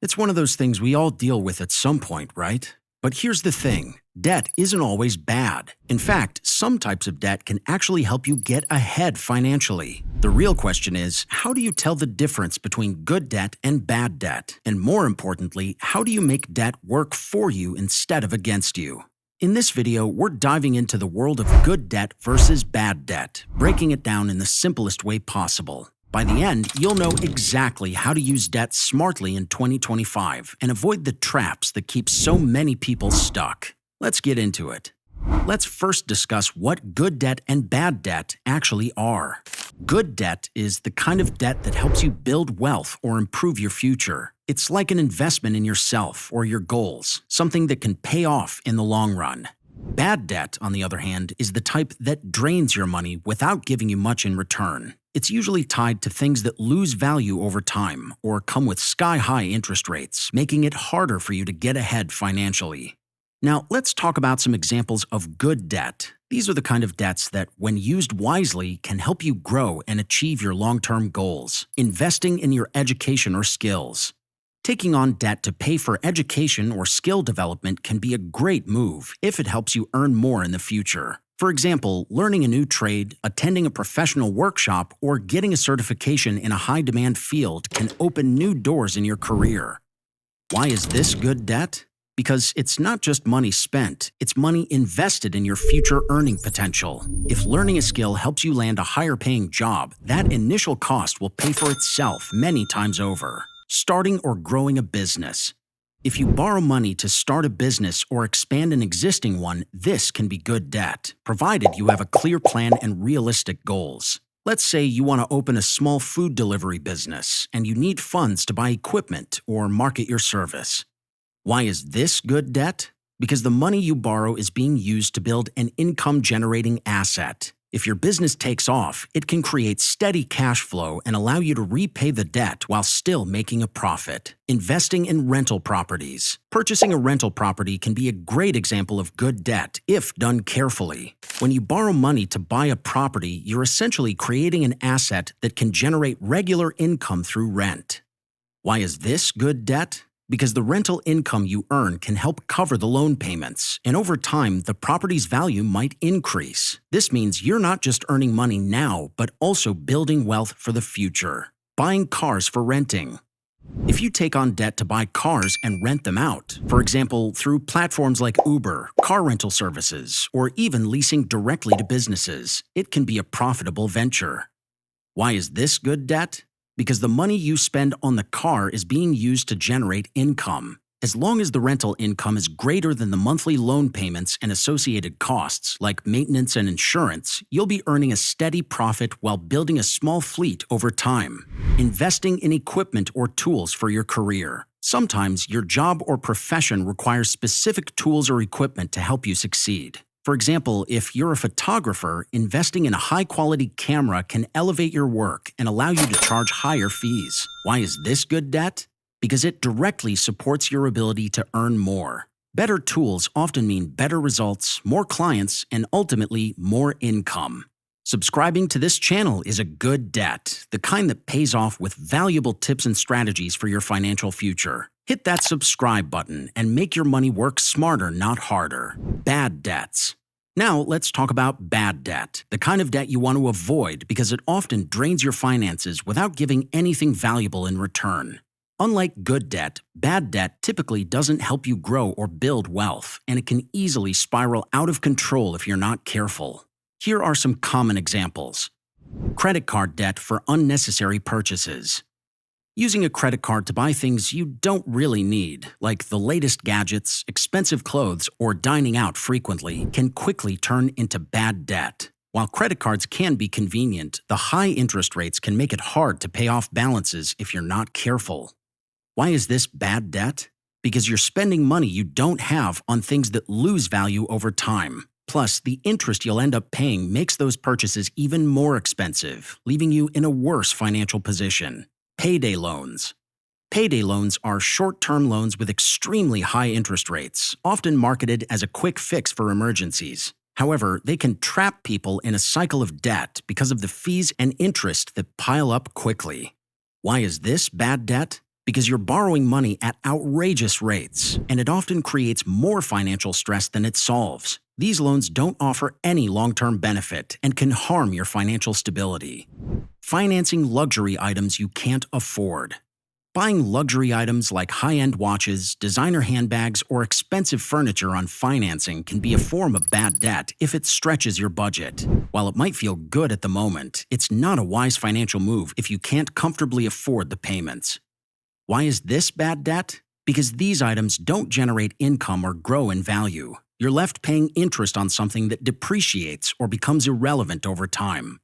It's one of those things we all deal with at some point, right? But here's the thing, debt isn't always bad. In fact, some types of debt can actually help you get ahead financially. The real question is, how do you tell the difference between good debt and bad debt? And more importantly, how do you make debt work for you instead of against you? In this video, we're diving into the world of good debt versus bad debt, breaking it down in the simplest way possible. By the end, you'll know exactly how to use debt smartly in 2025 and avoid the traps that keep so many people stuck. Let's get into it. Let's first discuss what good debt and bad debt actually are. Good debt is the kind of debt that helps you build wealth or improve your future. It's like an investment in yourself or your goals, something that can pay off in the long run. Bad debt, on the other hand, is the type that drains your money without giving you much in return. It's usually tied to things that lose value over time or come with sky-high interest rates, making it harder for you to get ahead financially. Now, let's talk about some examples of good debt. These are the kind of debts that, when used wisely, can help you grow and achieve your long-term goals. Investing in your education or skills. Taking on debt to pay for education or skill development can be a great move if it helps you earn more in the future. For example, learning a new trade, attending a professional workshop, or getting a certification in a high-demand field can open new doors in your career. Why is this good debt? Because it's not just money spent, it's money invested in your future earning potential. If learning a skill helps you land a higher-paying job, that initial cost will pay for itself many times over. Starting or growing a business. If you borrow money to start a business or expand an existing one, this can be good debt, provided you have a clear plan and realistic goals. Let's say you want to open a small food delivery business and you need funds to buy equipment or market your service. Why is this good debt? Because the money you borrow is being used to build an income-generating asset. If your business takes off, it can create steady cash flow and allow you to repay the debt while still making a profit. Investing in rental properties. Purchasing a rental property can be a great example of good debt if done carefully. When you borrow money to buy a property, you're essentially creating an asset that can generate regular income through rent. Why is this good debt? Because the rental income you earn can help cover the loan payments, and over time, the property's value might increase. This means you're not just earning money now, but also building wealth for the future. Buying cars for renting. If you take on debt to buy cars and rent them out, for example, through platforms like Uber, car rental services, or even leasing directly to businesses, it can be a profitable venture. Why is this good debt? Because the money you spend on the car is being used to generate income. As long as the rental income is greater than the monthly loan payments and associated costs, like maintenance and insurance, you'll be earning a steady profit while building a small fleet over time. Investing in equipment or tools for your career. Sometimes your job or profession requires specific tools or equipment to help you succeed. For example, if you're a photographer, investing in a high-quality camera can elevate your work and allow you to charge higher fees. Why is this good debt? Because it directly supports your ability to earn more. Better tools often mean better results, more clients, and ultimately more income. Subscribing to this channel is a good debt, the kind that pays off with valuable tips and strategies for your financial future. Hit that subscribe button and make your money work smarter, not harder. Bad debts. Now let's talk about bad debt, the kind of debt you want to avoid because it often drains your finances without giving anything valuable in return. Unlike good debt, bad debt typically doesn't help you grow or build wealth, and it can easily spiral out of control if you're not careful. Here are some common examples. Credit card debt for unnecessary purchases. Using a credit card to buy things you don't really need, like the latest gadgets, expensive clothes, or dining out frequently, can quickly turn into bad debt. While credit cards can be convenient, the high interest rates can make it hard to pay off balances if you're not careful. Why is this bad debt? Because you're spending money you don't have on things that lose value over time. Plus, the interest you'll end up paying makes those purchases even more expensive, leaving you in a worse financial position. Payday loans. Payday loans are short-term loans with extremely high interest rates, often marketed as a quick fix for emergencies. However, they can trap people in a cycle of debt because of the fees and interest that pile up quickly. Why is this bad debt? Because you're borrowing money at outrageous rates, and it often creates more financial stress than it solves. These loans don't offer any long-term benefit and can harm your financial stability. Financing luxury items you can't afford. Buying luxury items like high-end watches, designer handbags, or expensive furniture on financing can be a form of bad debt if it stretches your budget. While it might feel good at the moment, it's not a wise financial move if you can't comfortably afford the payments. Why is this bad debt? Because these items don't generate income or grow in value. You're left paying interest on something that depreciates or becomes irrelevant over time.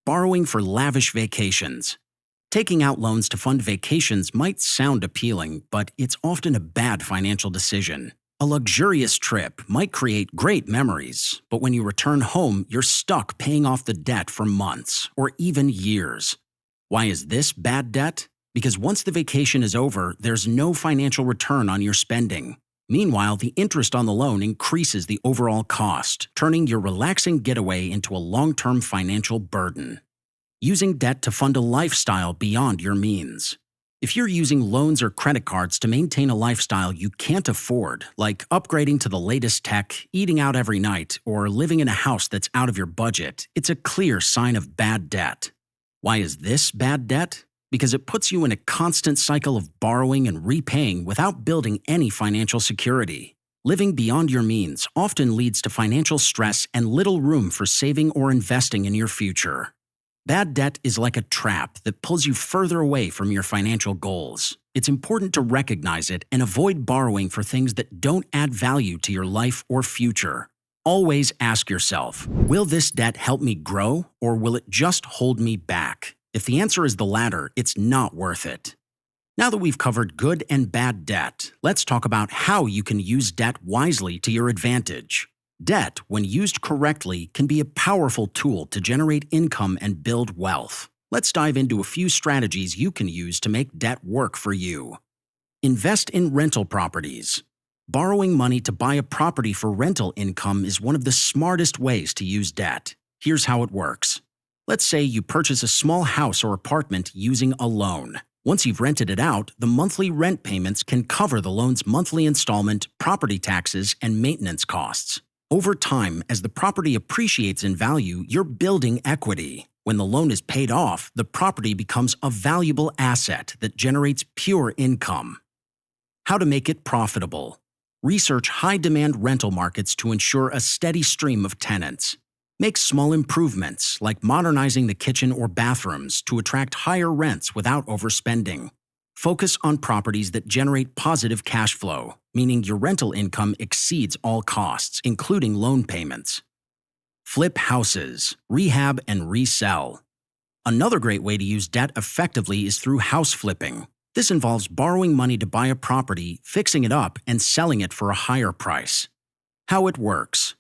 Borrowing for lavish vacations. Taking out loans to fund vacations might sound appealing, but it's often a bad financial decision. A luxurious trip might create great memories, but when you return home, you're stuck paying off the debt for months or even years. Why is this bad debt? Because once the vacation is over, there's no financial return on your spending. Meanwhile, the interest on the loan increases the overall cost, turning your relaxing getaway into a long-term financial burden. Using debt to fund a lifestyle beyond your means. If you're using loans or credit cards to maintain a lifestyle you can't afford, like upgrading to the latest tech, eating out every night, or living in a house that's out of your budget, it's a clear sign of bad debt. Why is this bad debt? Because it puts you in a constant cycle of borrowing and repaying without building any financial security. Living beyond your means often leads to financial stress and little room for saving or investing in your future. Bad debt is like a trap that pulls you further away from your financial goals. It's important to recognize it and avoid borrowing for things that don't add value to your life or future. Always ask yourself, will this debt help me grow, or will it just hold me back? If the answer is the latter, it's not worth it. Now that we've covered good and bad debt, let's talk about how you can use debt wisely to your advantage. Debt, when used correctly, can be a powerful tool to generate income and build wealth. Let's dive into a few strategies you can use to make debt work for you. Invest in rental properties. Borrowing money to buy a property for rental income is one of the smartest ways to use debt. Here's how it works. Let's say you purchase a small house or apartment using a loan. Once you've rented it out, the monthly rent payments can cover the loan's monthly installment, property taxes, and maintenance costs. Over time, as the property appreciates in value, you're building equity. When the loan is paid off, the property becomes a valuable asset that generates pure income. How to make it profitable. Research high-demand rental markets to ensure a steady stream of tenants. Make small improvements, like modernizing the kitchen or bathrooms, to attract higher rents without overspending. Focus on properties that generate positive cash flow, meaning your rental income exceeds all costs, including loan payments. Flip houses, rehab and resell. Another great way to use debt effectively is through house flipping. This involves borrowing money to buy a property, fixing it up, and selling it for a higher price. How it works.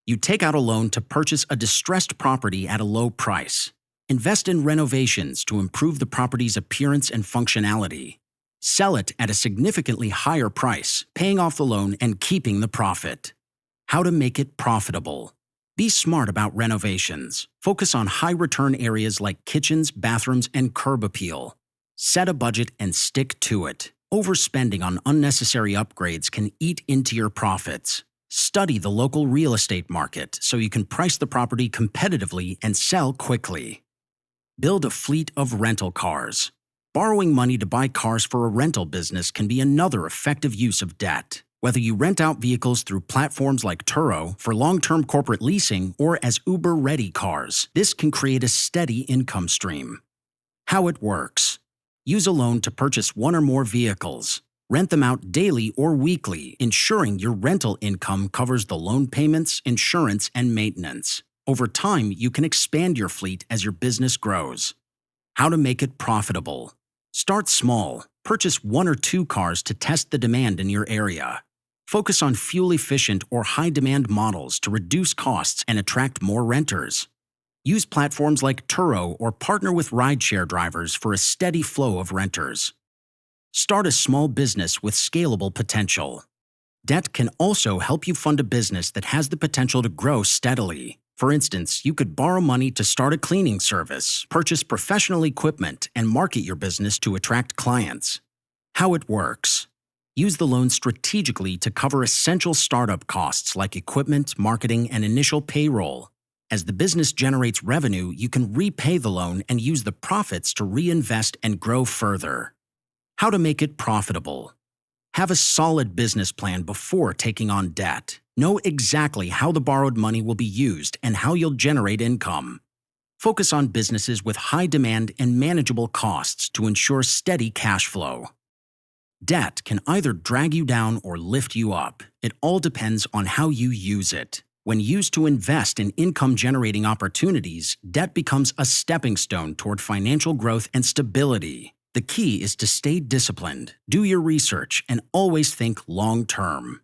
You take out a loan to purchase a distressed property at a low price. Invest in renovations to improve the property's appearance and functionality. Sell it at a significantly higher price, paying off the loan and keeping the profit. How to make it profitable. Be smart about renovations. Focus on high-return areas like kitchens, bathrooms, and curb appeal. Set a budget and stick to it. Overspending on unnecessary upgrades can eat into your profits. Study the local real estate market so you can price the property competitively and sell quickly. Build a fleet of rental cars. Borrowing money to buy cars for a rental business can be another effective use of debt. Whether you rent out vehicles through platforms like Turo for long-term corporate leasing or as Uber-ready cars, this can create a steady income stream. How it works. Use a loan to purchase one or more vehicles. Rent them out daily or weekly, ensuring your rental income covers the loan payments, insurance, and maintenance. Over time, you can expand your fleet as your business grows. How to make it profitable. Start small. Purchase 1 or 2 cars to test the demand in your area. Focus on fuel-efficient or high-demand models to reduce costs and attract more renters. Use platforms like Turo or partner with rideshare drivers for a steady flow of renters. Start a small business with scalable potential. Debt can also help you fund a business that has the potential to grow steadily. For instance, you could borrow money to start a cleaning service, purchase professional equipment, and market your business to attract clients. How it works. Use the loan strategically to cover essential startup costs like equipment, marketing, and initial payroll. As the business generates revenue, you can repay the loan and use the profits to reinvest and grow further. How to make it profitable. Have a solid business plan before taking on debt. Know exactly how the borrowed money will be used and how you'll generate income. Focus on businesses with high demand and manageable costs to ensure steady cash flow. Debt can either drag you down or lift you up. It all depends on how you use it. When used to invest in income-generating opportunities, debt becomes a stepping stone toward financial growth and stability. The key is to stay disciplined, do your research, and always think long-term.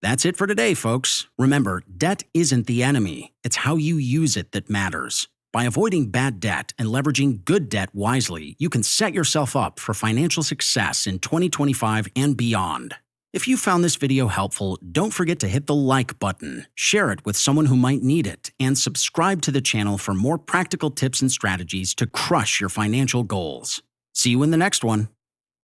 That's it for today, folks. Remember, debt isn't the enemy. It's how you use it that matters. By avoiding bad debt and leveraging good debt wisely, you can set yourself up for financial success in 2025 and beyond. If you found this video helpful, don't forget to hit the like button, share it with someone who might need it, and subscribe to the channel for more practical tips and strategies to crush your financial goals. See you in the next one.